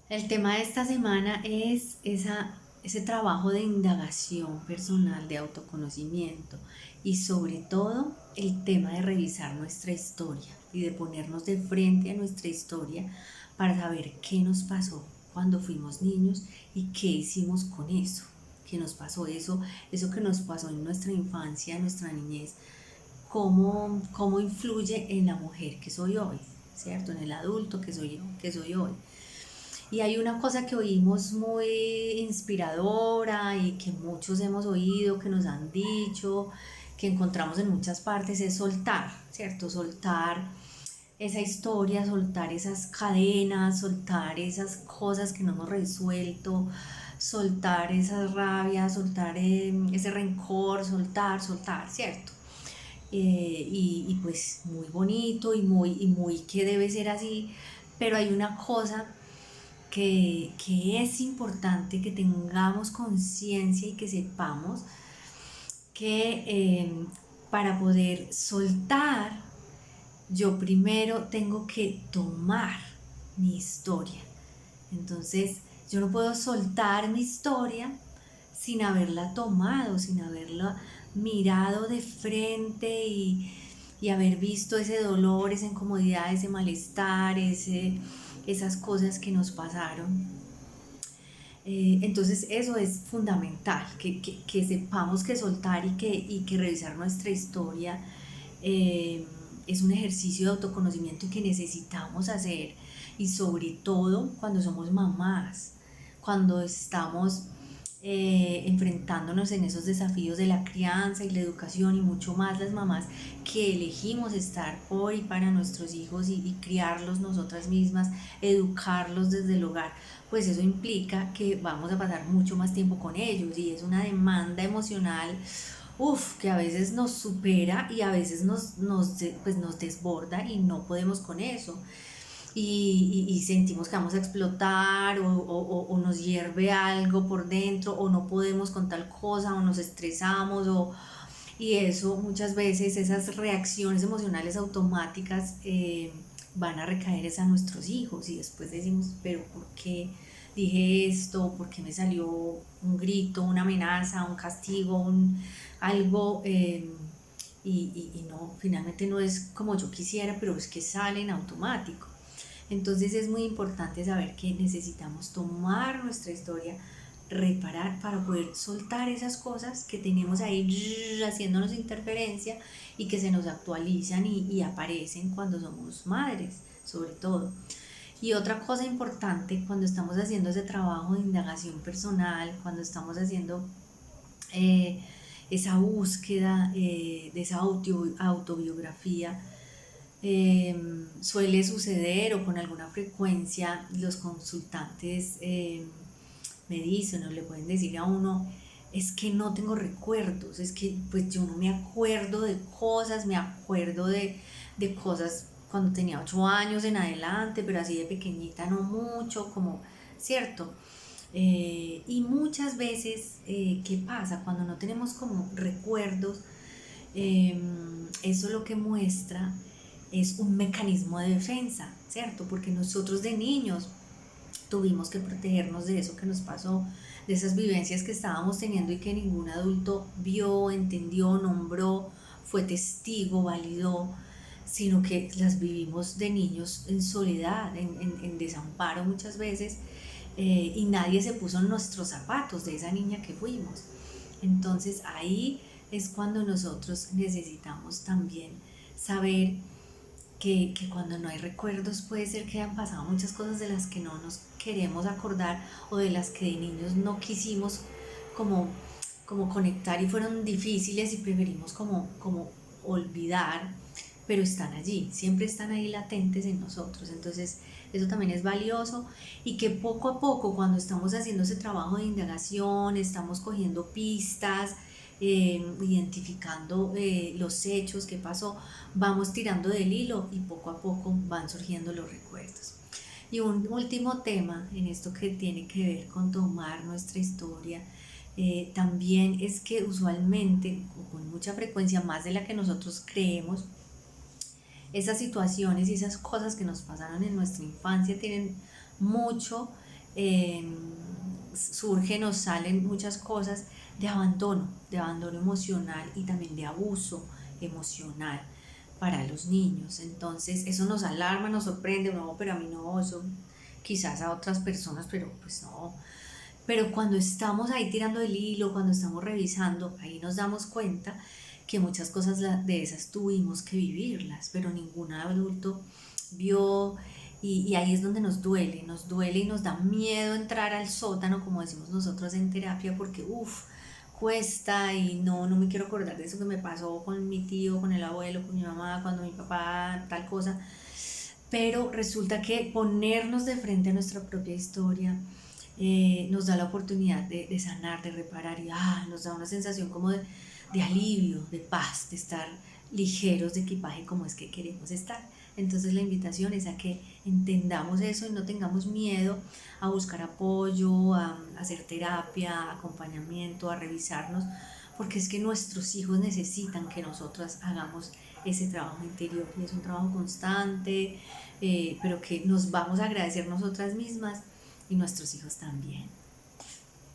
El tema de esta semana es ese trabajo de indagación personal, de autoconocimiento y sobre todo el tema de revisar nuestra historia y de ponernos de frente a nuestra historia para saber qué nos pasó cuando fuimos niños y qué hicimos con eso, qué nos pasó eso que nos pasó en nuestra infancia, en nuestra niñez, cómo influye en la mujer que soy hoy, ¿cierto? En el adulto que soy hoy. Y hay una cosa que oímos muy inspiradora y que muchos hemos oído, que nos han dicho, que encontramos en muchas partes, es soltar, ¿cierto? Soltar esa historia, soltar esas cadenas, soltar esas cosas que no hemos resuelto, soltar esas rabias, soltar ese rencor, soltar, ¿cierto? Y pues muy bonito y muy que debe ser así, pero hay una cosa que es importante que tengamos conciencia y que sepamos que para poder soltar, yo primero tengo que tomar mi historia. Entonces, yo no puedo soltar mi historia sin haberla tomado, sin haberla mirado de frente y haber visto ese dolor, esa incomodidad, ese malestar, esas cosas que nos pasaron. Entonces eso es fundamental, que sepamos que soltar y que revisar nuestra historia eh, es un ejercicio de autoconocimiento que necesitamos hacer, y sobre todo cuando somos mamás, cuando estamos enfrentándonos en esos desafíos de la crianza y la educación, y mucho más las mamás que elegimos estar por y para nuestros hijos y criarlos nosotras mismas, educarlos desde el hogar. Pues eso implica que vamos a pasar mucho más tiempo con ellos, y es una demanda emocional, que a veces nos supera y a veces nos desborda y no podemos con eso. Y sentimos que vamos a explotar, o nos hierve algo por dentro, o no podemos con tal cosa, o nos estresamos, y eso muchas veces, esas reacciones emocionales automáticas van a recaer a nuestros hijos, y después decimos, pero ¿por qué dije esto? ¿Por qué me salió un grito, una amenaza, un castigo, algo? Y no, finalmente no es como yo quisiera, pero es que sale en automático. Entonces es muy importante saber que necesitamos tomar nuestra historia, reparar para poder soltar esas cosas que tenemos ahí haciéndonos interferencia y que se nos actualizan y aparecen cuando somos madres, sobre todo. Y otra cosa importante cuando estamos haciendo ese trabajo de indagación personal, cuando estamos haciendo eh, esa búsqueda de esa autobiografía, suele suceder, o con alguna frecuencia los consultantes me dicen o le pueden decir a uno, es que no tengo recuerdos, es que pues yo no me acuerdo de cosas, me acuerdo de cosas cuando tenía 8 años en adelante, pero así de pequeñita no mucho, como, ¿cierto? Y muchas veces, ¿qué pasa? Cuando no tenemos como recuerdos, eso lo que muestra es un mecanismo de defensa, ¿cierto? Porque nosotros de niños tuvimos que protegernos de eso que nos pasó, de esas vivencias que estábamos teniendo y que ningún adulto vio, entendió, nombró, fue testigo, validó, sino que las vivimos de niños en soledad, en desamparo muchas veces, y nadie se puso en nuestros zapatos de esa niña que fuimos. Entonces ahí es cuando nosotros necesitamos también saber que cuando no hay recuerdos puede ser que hayan pasado muchas cosas de las que no nos queremos acordar, o de las que de niños no quisimos como, como conectar y fueron difíciles y preferimos como olvidar, pero están allí, siempre están ahí latentes en nosotros. Entonces eso también es valioso, y que poco a poco, cuando estamos haciendo ese trabajo de indagación, estamos cogiendo pistas, identificando los hechos que pasó, vamos tirando del hilo y poco a poco van surgiendo los recuerdos. Y un último tema en esto que tiene que ver con tomar nuestra historia, también es que usualmente, con mucha frecuencia, más de la que nosotros creemos, esas situaciones y esas cosas que nos pasaron en nuestra infancia tienen mucho eh, surgen o salen muchas cosas de abandono emocional y también de abuso emocional para los niños. Entonces eso nos alarma, nos sorprende, no, pero a mí no, eso quizás a otras personas, pero pues no. Pero cuando estamos ahí tirando el hilo, cuando estamos revisando, ahí nos damos cuenta que muchas cosas de esas tuvimos que vivirlas, pero ningún adulto vio, y ahí es donde nos duele y nos da miedo entrar al sótano, como decimos nosotros en terapia, porque uff, cuesta y no, no me quiero acordar de eso que me pasó con mi tío, con el abuelo, con mi mamá, cuando mi papá, tal cosa. Pero resulta que ponernos de frente a nuestra propia historia nos da la oportunidad de sanar, de reparar y nos da una sensación como de alivio, de paz, de estar ligeros de equipaje como es que queremos estar. Entonces la invitación es a que entendamos eso y no tengamos miedo a buscar apoyo, a hacer terapia, acompañamiento, a revisarnos, porque es que nuestros hijos necesitan que nosotras hagamos ese trabajo interior y es un trabajo constante, pero que nos vamos a agradecer nosotras mismas y nuestros hijos también.